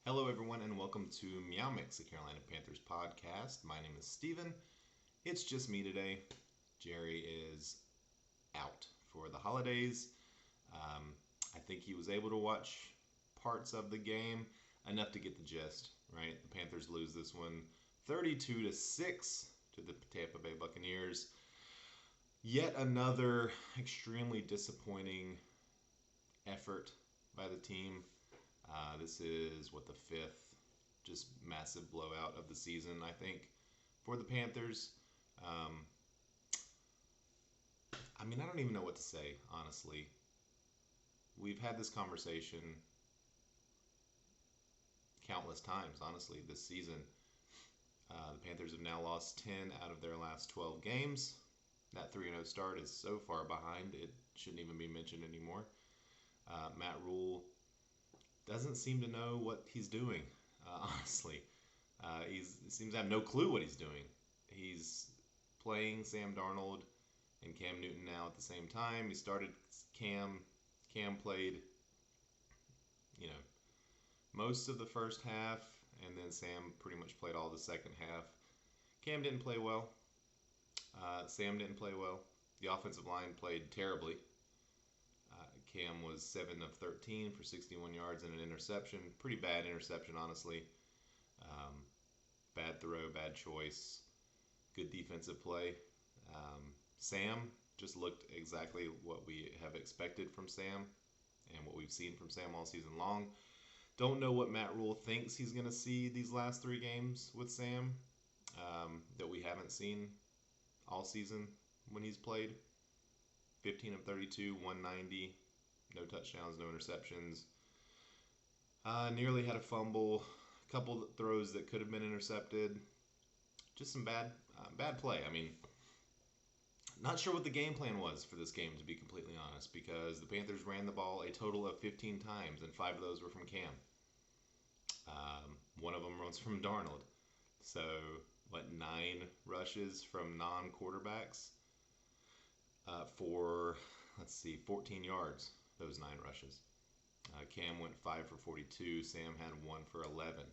Hello, everyone, and welcome to Meow Mix, the Carolina Panthers podcast. My name is Steven. It's just me today. Jerry is out for the holidays. Um, I think he was able to watch parts of the game, enough to get the gist, right? The Panthers lose this one 32-6 to the Tampa Bay Buccaneers. Yet another extremely disappointing effort by the team. This is what the fifth just massive blowout of the season, I think, for the Panthers. Um, I don't even know what to say, honestly. We've had this conversation countless times, honestly, this season. The Panthers have now lost 10 out of their last 12 games. That 3-0 start is so far behind, it shouldn't even be mentioned anymore. Matt Rule doesn't seem to know what he's doing, honestly. He seems to have no clue what he's doing. He's playing Sam Darnold and Cam Newton now at the same time. He started Cam. Cam played, you know, most of the first half, and then Sam pretty much played all the second half. Cam didn't play well. Sam didn't play well. The offensive line played terribly. Cam was 7 of 13 for 61 yards and an interception. Pretty bad interception, honestly. Um, Bad throw, bad choice, good defensive play. Sam just looked exactly what we have expected from Sam and what we've seen from Sam all season long. Don't know what Matt Rule thinks he's going to see these last three games with Sam that we haven't seen all season when he's played. 15 of 32, 190, no touchdowns, no interceptions. Nearly had a fumble, a couple throws that could have been intercepted. Just some bad play. Not sure what the game plan was for this game, to be completely honest, because the Panthers ran the ball a total of 15 times, and 5 of those were from Cam. One of them was from Darnold. So, 9 rushes from non-quarterbacks for, 14 yards, those 9 rushes. Cam went 5 for 42. Sam had 1 for 11.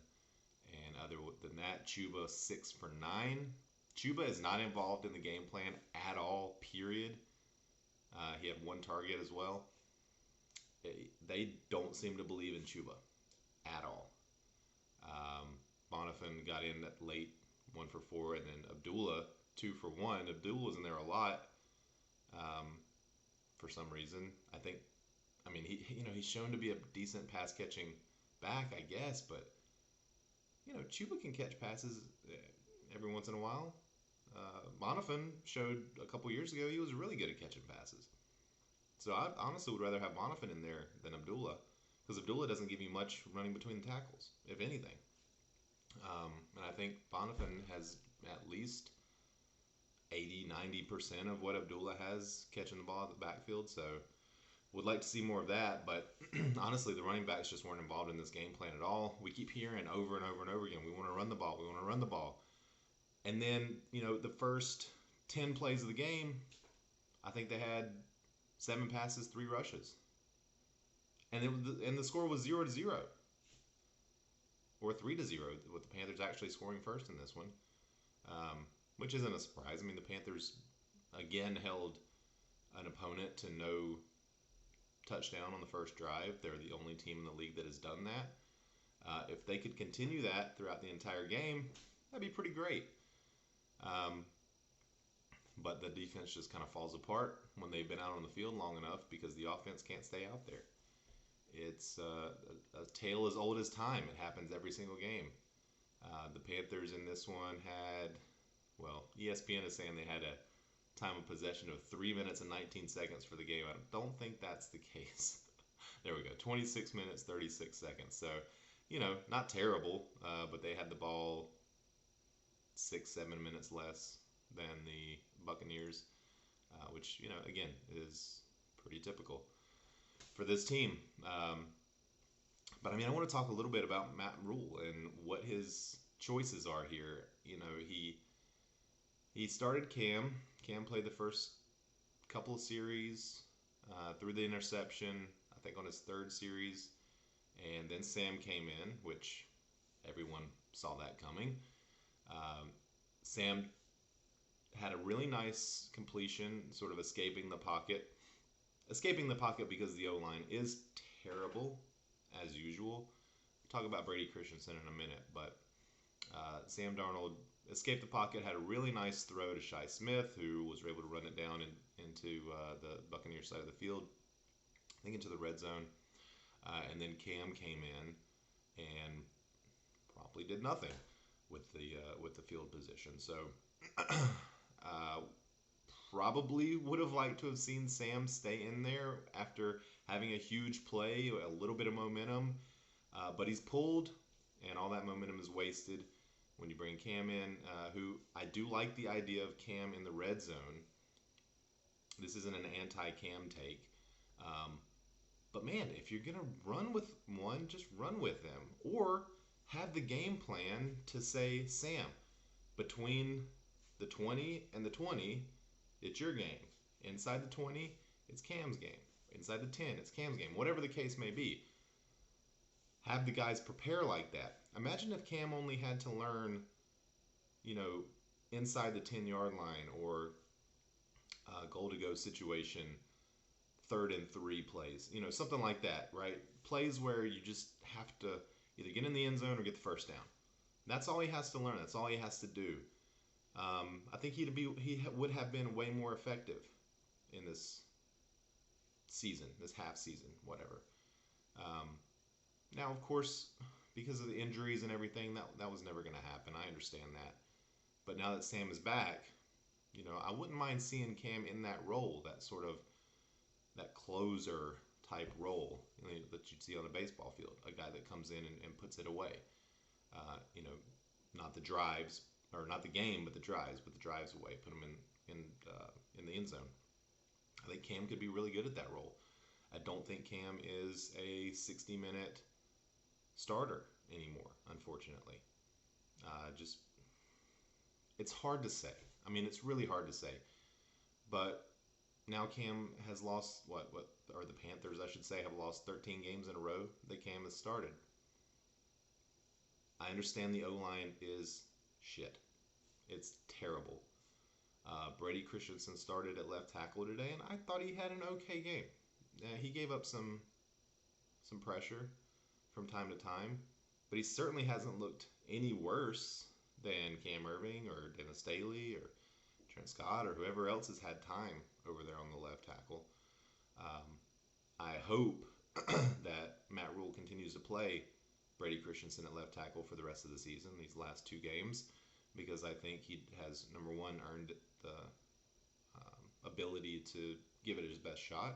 And other than that, Chuba 6 for 9. Chuba is not involved in the game plan at all, period. He had 1 target as well. They don't seem to believe in Chuba at all. Bonifan got in late, 1 for 4, and then Abdullah 2 for 1. Abdullah was in there a lot for some reason. He's shown to be a decent pass catching back, I guess, but Chuba can catch passes every once in a while. Bonifan showed a couple years ago he was really good at catching passes. So I honestly would rather have Bonifan in there than Abdullah, because Abdullah doesn't give you much running between the tackles, if anything. And I think Bonifan has at least 80-90% of what Abdullah has catching the ball at the backfield. So would like to see more of that, but honestly, the running backs just weren't involved in this game plan at all. We keep hearing over and over and over again, we want to run the ball, we want to run the ball. And then, the first 10 plays of the game, I think they had 7 passes, 3 rushes. And the score was 0-0. Or 3-0, with the Panthers actually scoring first in this one. Which isn't a surprise. The Panthers, again, held an opponent to no touchdown on the first drive. They're the only team in the league that has done that. If they could continue that throughout the entire game, that'd be pretty great. But the defense just kind of falls apart when they've been out on the field long enough because the offense can't stay out there. It's a tale as old as time. It happens every single game. The Panthers in this one had, ESPN is saying they had a time of possession of 3 minutes and 19 seconds for the game. I don't think that's the case. There we go. 26 minutes, 36 seconds. So, not terrible, but they had the ball 6-7 minutes less than the Buccaneers, which, again, is pretty typical for this team. But I want to talk a little bit about Matt Rule and what his choices are here. He started Cam. Cam played the first couple of series, threw the interception, I think on his third series, And then Sam came in, which everyone saw that coming. Um, Sam had a really nice completion, sort of escaping the pocket. Escaping the pocket because the O line is terrible, as usual. We'll talk about Brady Christensen in a minute, but Sam Darnold escaped the pocket, had a really nice throw to Shi Smith, who was able to run it down into the Buccaneer side of the field, I think into the red zone. And then Cam came in and probably did nothing with the field position. So uh, probably would have liked to have seen Sam stay in there after having a huge play, a little bit of momentum, but he's pulled, and all that momentum is wasted when you bring Cam in, who I do like the idea of Cam in the red zone. This isn't an anti-Cam take. But man, if you're going to run with one, just run with them. Or have the game plan to say, Sam, between the 20 and the 20, it's your game. Inside the 20, it's Cam's game. Inside the 10, it's Cam's game. Whatever the case may be. Have the guys prepare like that. Imagine if Cam only had to learn, inside the 10-yard line or goal to go situation, 3rd and 3 plays, something like that, right? Plays where you just have to either get in the end zone or get the first down. That's all he has to learn. That's all he has to do. I think he would have been way more effective in this season, this half season, whatever. Now, of course, because of the injuries and everything, that was never going to happen. I understand that. But now that Sam is back, I wouldn't mind seeing Cam in that role, that sort of that closer type role that you'd see on a baseball field. A guy that comes in and puts it away. Not the drives, or not the game, but the drives. Put the drives away. Put them in the end zone. I think Cam could be really good at that role. I don't think Cam is a 60-minute starter anymore, unfortunately. It's hard to say. I mean, it's really hard to say. But now Cam has lost, or the Panthers, I should say, have lost 13 games in a row that Cam has started. I understand the O-line is shit. It's terrible. Brady Christensen started at left tackle today, and I thought he had an okay game. He gave up some pressure from time to time, but he certainly hasn't looked any worse than Cam Irving or Dennis Staley or Trent Scott or whoever else has had time over there on the left tackle. I hope that Matt Rule continues to play Brady Christensen at left tackle for the rest of the season, these last 2 games, because I think he has, number one, earned the ability to give it his best shot.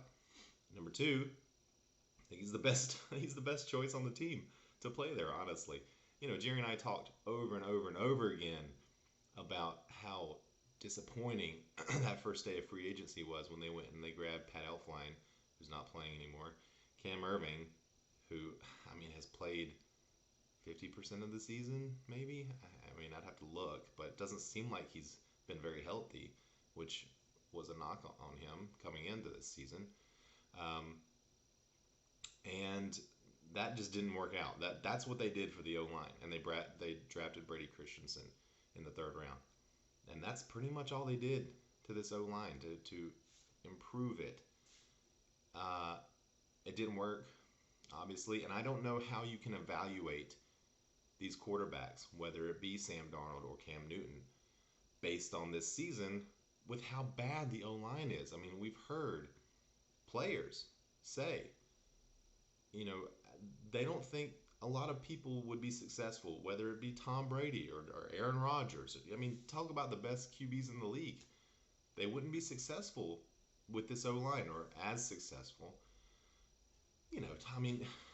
Number two, I think he's the best choice on the team to play there, honestly. Jerry and I talked over and over and over again about how disappointing that first day of free agency was when they went and they grabbed Pat Elflein, who's not playing anymore, Cam Irving, who, has played 50% of the season, maybe? I'd have to look, but it doesn't seem like he's been very healthy, which was a knock on him coming into this season. And that just didn't work out. That's what they did for the O-line, and they drafted Brady Christensen in the 3rd round. And that's pretty much all they did to this O-line to improve it. It didn't work, obviously, and I don't know how you can evaluate these quarterbacks, whether it be Sam Darnold or Cam Newton, based on this season with how bad the O-line is. We've heard players say, they don't think a lot of people would be successful, whether it be Tom Brady or Aaron Rodgers. Talk about the best QBs in the league. They wouldn't be successful with this O-line, or as successful.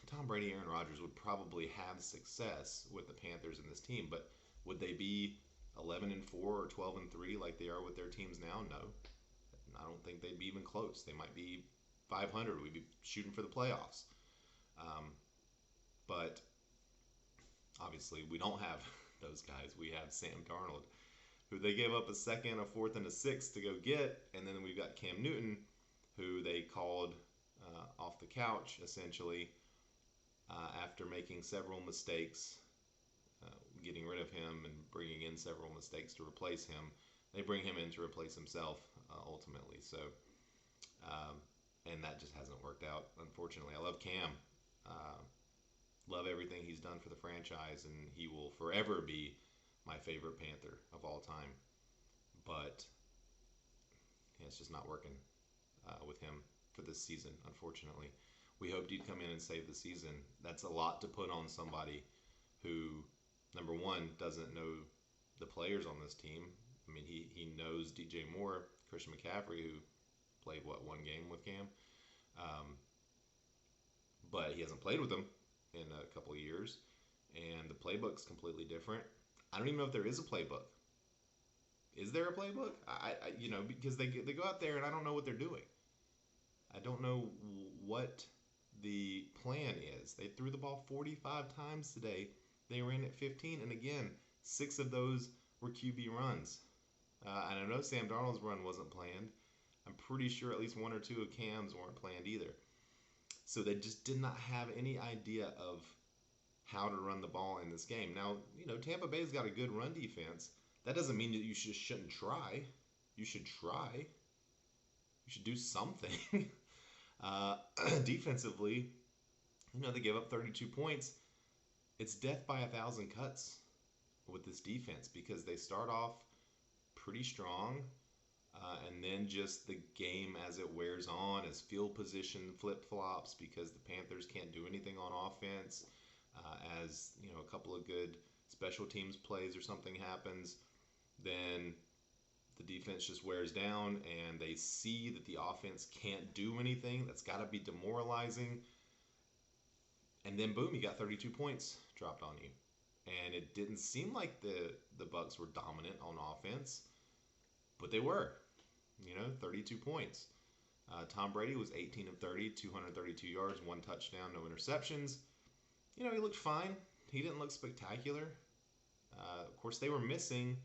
Tom Brady, Aaron Rodgers would probably have success with the Panthers and this team, but would they be 11-4 or 12-3 like they are with their teams now? No. I don't think they'd be even close. They might be 500. We'd be shooting for the playoffs. But obviously we don't have those guys. We have Sam Darnold, who they gave up a 2nd, a 4th, and a 6th to go get. And then we've got Cam Newton, who they called off the couch, essentially, after making several mistakes, getting rid of him and bringing in several mistakes to replace him. They bring him in to replace himself ultimately. So, um, and that just hasn't worked out, unfortunately. I love Cam. Uh, love everything he's done for the franchise, and he will forever be my favorite Panther of all time. But yeah, it's just not working with him for this season, unfortunately. We hoped he'd come in and save the season. That's a lot to put on somebody who, number one, doesn't know the players on this team. I mean, he knows DJ Moore, Christian McCaffrey, who played, what, one game with Cam? Um, but he hasn't played with them in a couple of years, and the playbook's completely different. I don't even know if there is a playbook. Is there a playbook? Because they go out there and I don't know what they're doing. I don't know what the plan is. They threw the ball 45 times today. They ran it 15, and again, 6 of those were QB runs. And I know Sam Darnold's run wasn't planned. I'm pretty sure at least 1 or 2 of Cam's weren't planned either. So they just did not have any idea of how to run the ball in this game. Now, Tampa Bay's got a good run defense. That doesn't mean that you just shouldn't try. You should try. You should do something. Defensively, they gave up 32 points. It's death by 1,000 cuts with this defense because they start off pretty strong, and then just the game as it wears on, as field position flip-flops because the Panthers can't do anything on offense, as a couple of good special teams plays or something happens, then the defense just wears down and they see that the offense can't do anything. That's got to be demoralizing. And then boom, you got 32 points dropped on you. And it didn't seem like the Bucs were dominant on offense, but they were. 32 points. Tom Brady was 18 of 30, 232 yards, 1 touchdown, no interceptions. He looked fine. He didn't look spectacular. Of course, they were missing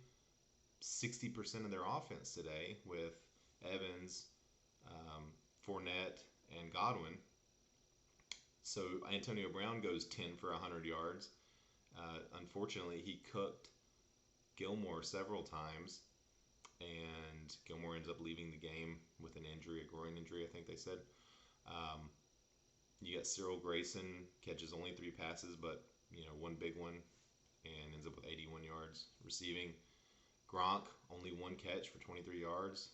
60% of their offense today with Evans, Fournette, and Godwin. So Antonio Brown goes 10 for 100 yards. Unfortunately, he cooked Gilmore several times, and Gilmore ends up leaving the game with an injury, a groin injury, I think they said. You got Cyril Grayson, catches only 3 passes, but, 1 big one, and ends up with 81 yards receiving. Gronk, only 1 catch for 23 yards.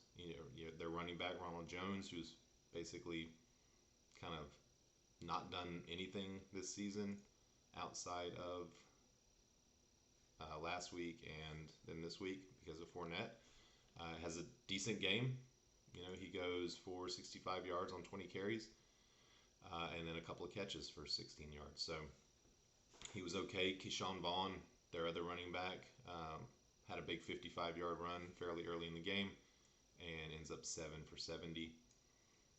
Their running back, Ronald Jones, who's basically kind of not done anything this season outside of last week and then this week because of Fournette. Has a decent game. He goes for 65 yards on 20 carries, and then a couple of catches for 16 yards. So he was okay. Keyshawn Vaughn, their other running back, had a big 55-yard run fairly early in the game and ends up 7 for 70.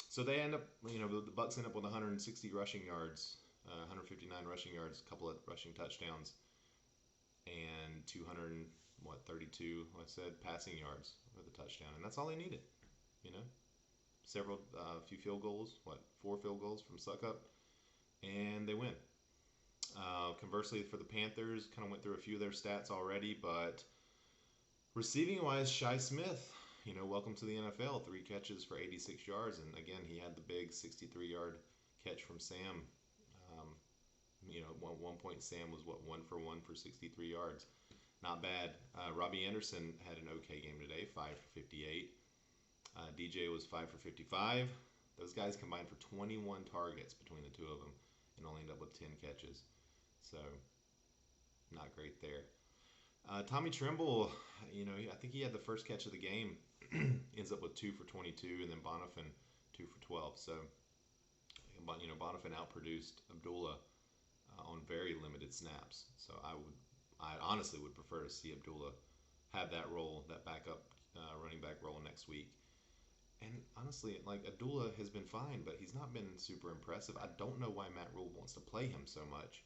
So they end up, the Bucs end up with 160 rushing yards, 159 rushing yards, a couple of rushing touchdowns, and 32, like I said, passing yards with a touchdown. And that's all they needed, few field goals, 4 field goals from Suckup, and they win. Conversely, for the Panthers, kind of went through a few of their stats already, but receiving-wise, Shi Smith, welcome to the NFL. 3 catches for 86 yards, and again, he had the big 63-yard catch from Sam. At one point, Sam was 1 for 1 for 63 yards. Not bad. Robbie Anderson had an okay game today, 5 for 58. DJ was 5 for 55. Those guys combined for 21 targets between the two of them and only ended up with 10 catches. So, not great there. Tommy Tremble, I think he had the first catch of the game. Ends up with 2 for 22, and then Bonifan 2 for 12. So, Bonifan outproduced Abdullah on very limited snaps. So I honestly would prefer to see Abdullah have that role, that backup running back role next week. And honestly, Abdullah has been fine, but he's not been super impressive. I don't know why Matt Rule wants to play him so much.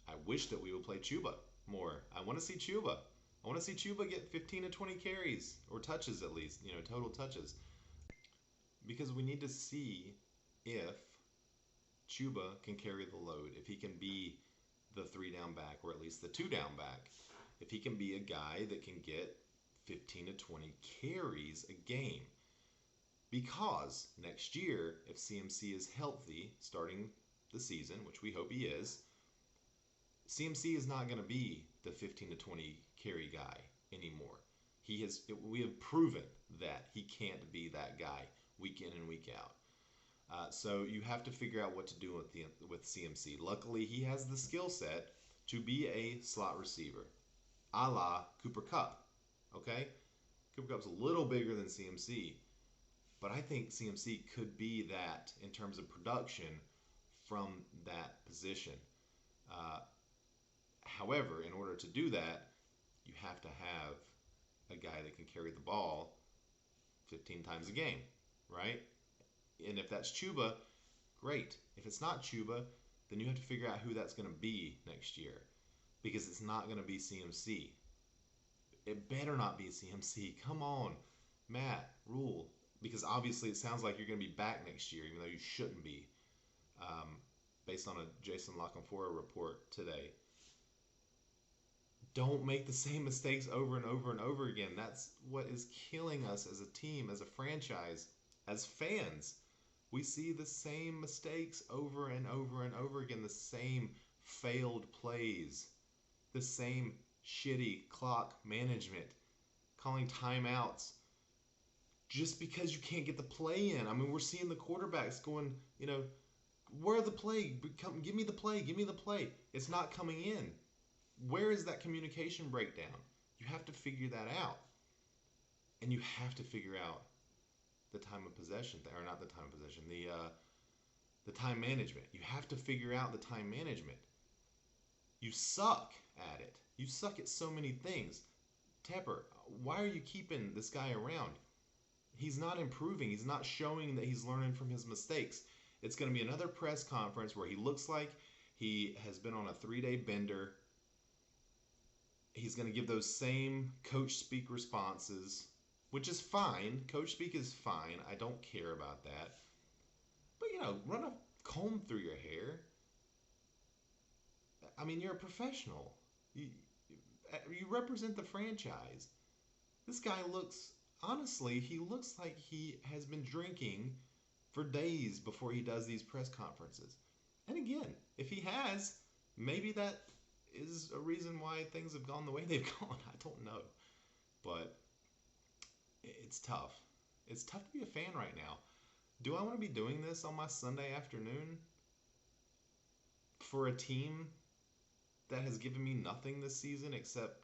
I wish that we would play Chuba more. I want to see Chuba. I want to see Chuba get 15 to 20 carries, or touches at least, total touches. Because we need to see if Chuba can carry the load, if he can be the 3 down back, or at least the 2 down back, if he can be a guy that can get 15 to 20 carries a game. Because next year, if CMC is healthy starting the season, which we hope he is, CMC is not going to be the 15 to 20 carry guy anymore. We have proven that he can't be that guy week in and week out. So you have to figure out what to do with CMC. Luckily, he has the skill set to be a slot receiver, a la Cooper Kupp. Okay, Cooper Kupp's a little bigger than CMC, but I think CMC could be that in terms of production from that position. However, in order to do that, you have to have a guy that can carry the ball 15 times a game, right? And if that's Chuba, great. If it's not Chuba, then you have to figure out who that's going to be next year, because it's not going to be CMC. It better not be CMC. Come on, Matt Rule, because obviously it sounds like you're going to be back next year, even though you shouldn't be, based on a Jason Lockenfora report today. Don't make the same mistakes over and over and over again. That's what is killing us as a team, as a franchise, as fans. We see the same mistakes over and over and over again, the same failed plays, the same shitty clock management, calling timeouts just because you can't get the play in. I mean, we're seeing the quarterbacks going, where the play? Give me the play. Give me the play. It's not coming in. Where is that communication breakdown? You have to figure that out. And you have to figure out the time of possession, or not the time of possession, the time management. You have to figure out the time management. You suck at it. You suck at so many things. Tepper, why are you keeping this guy around? He's not improving. He's not showing that he's learning from his mistakes. It's going to be another press conference where he looks like he has been on a 3-day bender. He's going to give those same coach speak responses, which is fine. Coach speak is fine. I don't care about that. But, run a comb through your hair. I mean, you're a professional. You represent the franchise. This guy honestly, he looks like he has been drinking for days before he does these press conferences. And again, if he has, maybe that is a reason why things have gone the way they've gone. I don't know. But it's tough. It's tough to be a fan right now. Do I want to be doing this on my Sunday afternoon for a team that has given me nothing this season except,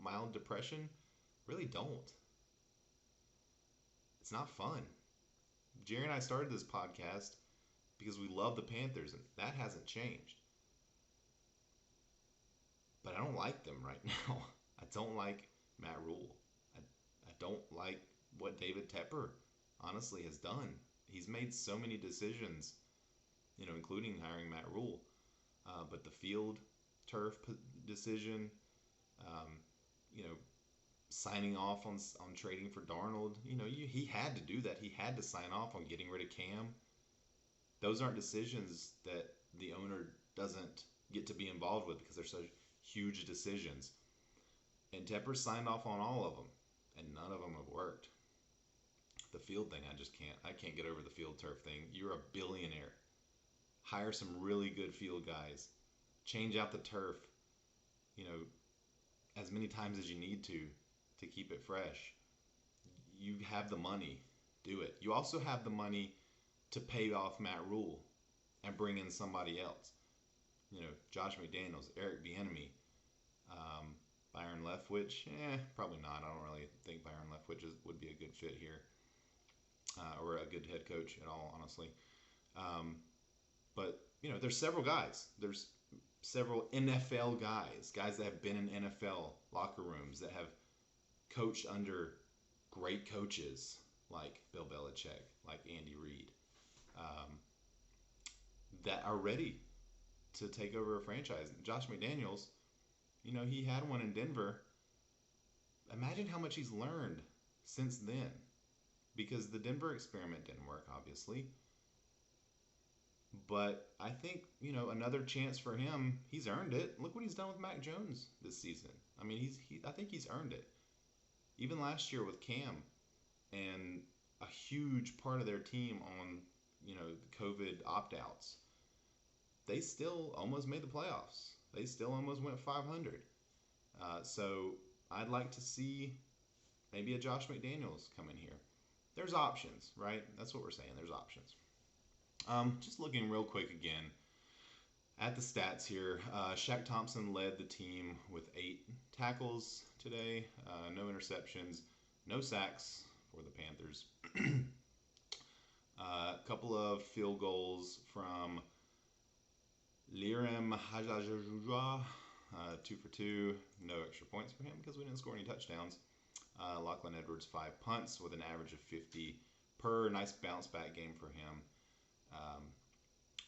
mild depression? Really don't. It's not fun. Jerry and I started this podcast because we love the Panthers, and that hasn't changed. But I don't like them right now. I don't like Matt Rule. I don't like what David Tepper honestly has done. He's made so many decisions, including hiring Matt Rule. But the field turf decision, signing off on trading for Darnold, he had to do that. He had to sign off on getting rid of Cam. Those aren't decisions that the owner doesn't get to be involved with because they're such huge decisions. And Tepper signed off on all of them, and none of them have worked. The field thing, I can't get over the field turf thing. You're a billionaire. Hire some really good field guys. Change out the turf, as many times as you need to keep it fresh. You have the money. Do it. You also have the money to pay off Matt Rule and bring in somebody else. Josh McDaniels, Eric Bieniemy, Byron Leftwich. Probably not. I don't really think Byron Leftwich would be a good fit here, or a good head coach at all, honestly. But there's several guys. There's several NFL guys that have been in NFL locker rooms, that have coached under great coaches like Bill Belichick, like Andy Reid, that are ready to take over a franchise. Josh McDaniels, he had one in Denver. Imagine how much he's learned since then, because the Denver experiment didn't work, obviously. But I think, another chance for him. He's earned it. Look what he's done with Mac Jones this season. I mean, I think he's earned it. Even last year with Cam and a huge part of their team on, the COVID opt outs, they still almost made the playoffs. They still almost went 500. So I'd like to see maybe a Josh McDaniels come in here. There's options, right? That's what we're saying. There's options. Just looking real quick again at the stats here. Shaq Thompson led the team with 8 tackles today, no interceptions, no sacks for the Panthers. A couple of field goals from Liram Hajajajujua, 2 for 2. No extra points for him because we didn't score any touchdowns. Lachlan Edwards, 5 punts with an average of 50 per. Nice bounce back game for him.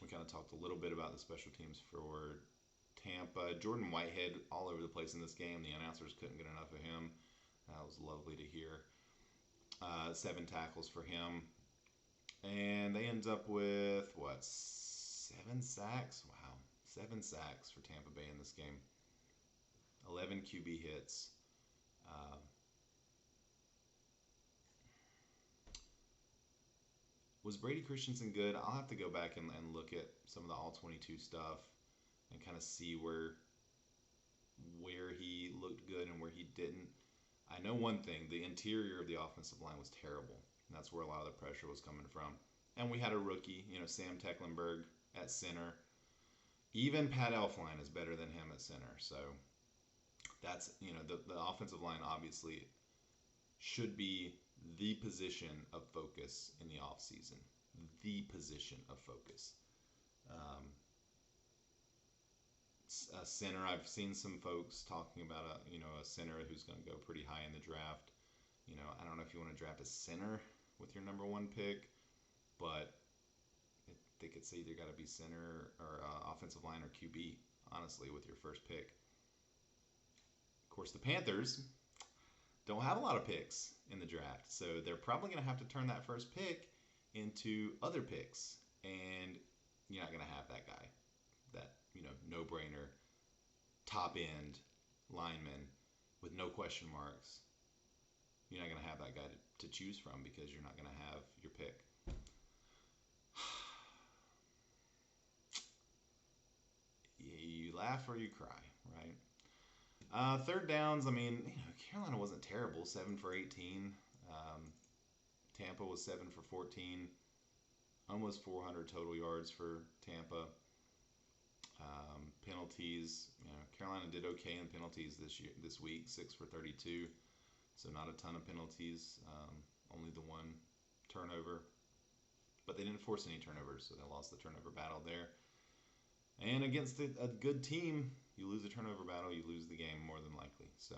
We kind of talked a little bit about the special teams for Tampa. Jordan Whitehead all over the place in this game. The announcers couldn't get enough of him. That was lovely to hear. 7 tackles for him. And they end up with, 7 sacks? Wow. 7 sacks for Tampa Bay in this game. 11 QB hits. Was Brady Christensen good? I'll have to go back and look at some of the All-22 stuff and kind of see where he looked good and where he didn't. I know one thing, the interior of the offensive line was terrible. And that's where a lot of the pressure was coming from. And we had a rookie, Sam Tecklenburg at center. Even Pat Elflein is better than him at center. So that's, the offensive line obviously should be the position of focus in the offseason. The position of focus. Center, I've seen some folks talking about a center who's going to go pretty high in the draft. I don't know if you want to draft a center with your number 1 pick, but I think it's either got to be center or offensive line or QB, honestly, with your first pick. Of course, the Panthers don't have a lot of picks in the draft, so they're probably going to have to turn that first pick into other picks, and you're not going to have that guy, that no-brainer top end lineman with no question marks. You're not going to have that guy to choose from because you're not going to have your pick. You laugh or you cry, right? Third downs, I mean, Carolina wasn't terrible, 7 for 18. Tampa was 7 for 14. Almost 400 total yards for Tampa. Penalties, Carolina did okay in penalties this week, 6 for 32. So not a ton of penalties, only the 1 turnover. But they didn't force any turnovers, so they lost the turnover battle there. And against a good team, you lose a turnover battle, you lose the game more than likely. So,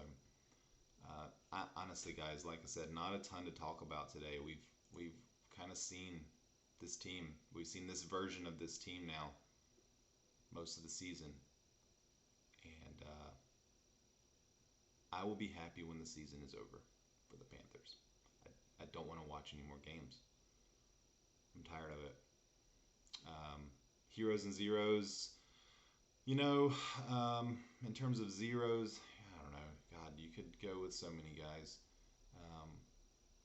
honestly, guys, like I said, not a ton to talk about today. We've kind of seen this team. We've seen this version of this team now most of the season. And I will be happy when the season is over for the Panthers. I don't want to watch any more games. I'm tired of it. Heroes and zeros. In terms of zeros, I don't know. God, you could go with so many guys.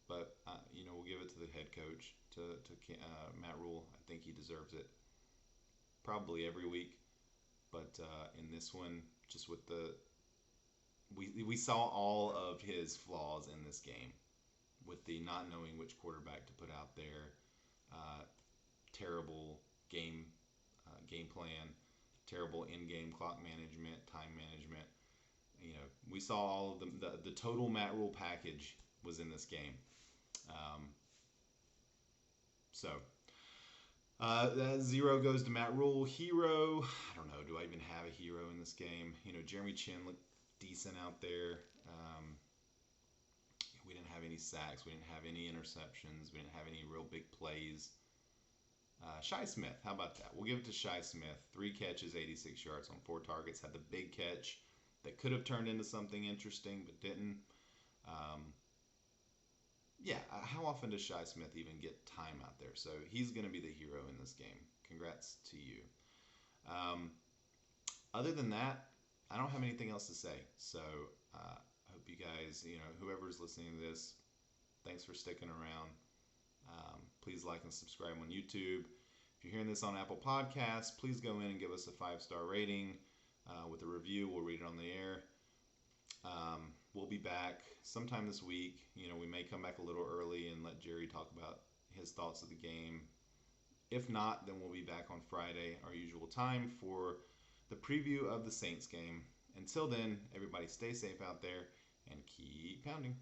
But we'll give it to the head coach, to Matt Rule. I think he deserves it probably every week. But in this one, just with we saw all of his flaws in this game, with the not knowing which quarterback to put out there, terrible game plan, terrible in-game clock management, time management. We saw all of the total Matt Rule package was in this game. That 0 goes to Matt Rule. Hero, I don't know. Do I even have a hero in this game? Jeremy Chin looked decent out there. We didn't have any sacks. We didn't have any interceptions. We didn't have any real big plays. Shi Smith, how about that? We'll give it to Shi Smith. 3 catches, 86 yards on 4 targets. Had the big catch that could have turned into something interesting, but didn't. How often does Shi Smith even get time out there? So he's going to be the hero in this game congrats to you. Um, Other than that, I don't have anything else to say. So I hope you guys, whoever's listening to this, thanks for sticking around. Please like and subscribe on YouTube. If you're hearing this on Apple Podcasts, please go in and give us a 5-star rating with a review. We'll read it on the air. We'll be back sometime this week. We may come back a little early and let Jerry talk about his thoughts of the game. If not, then we'll be back on Friday, our usual time, for the preview of the Saints game. Until then, everybody stay safe out there and keep pounding.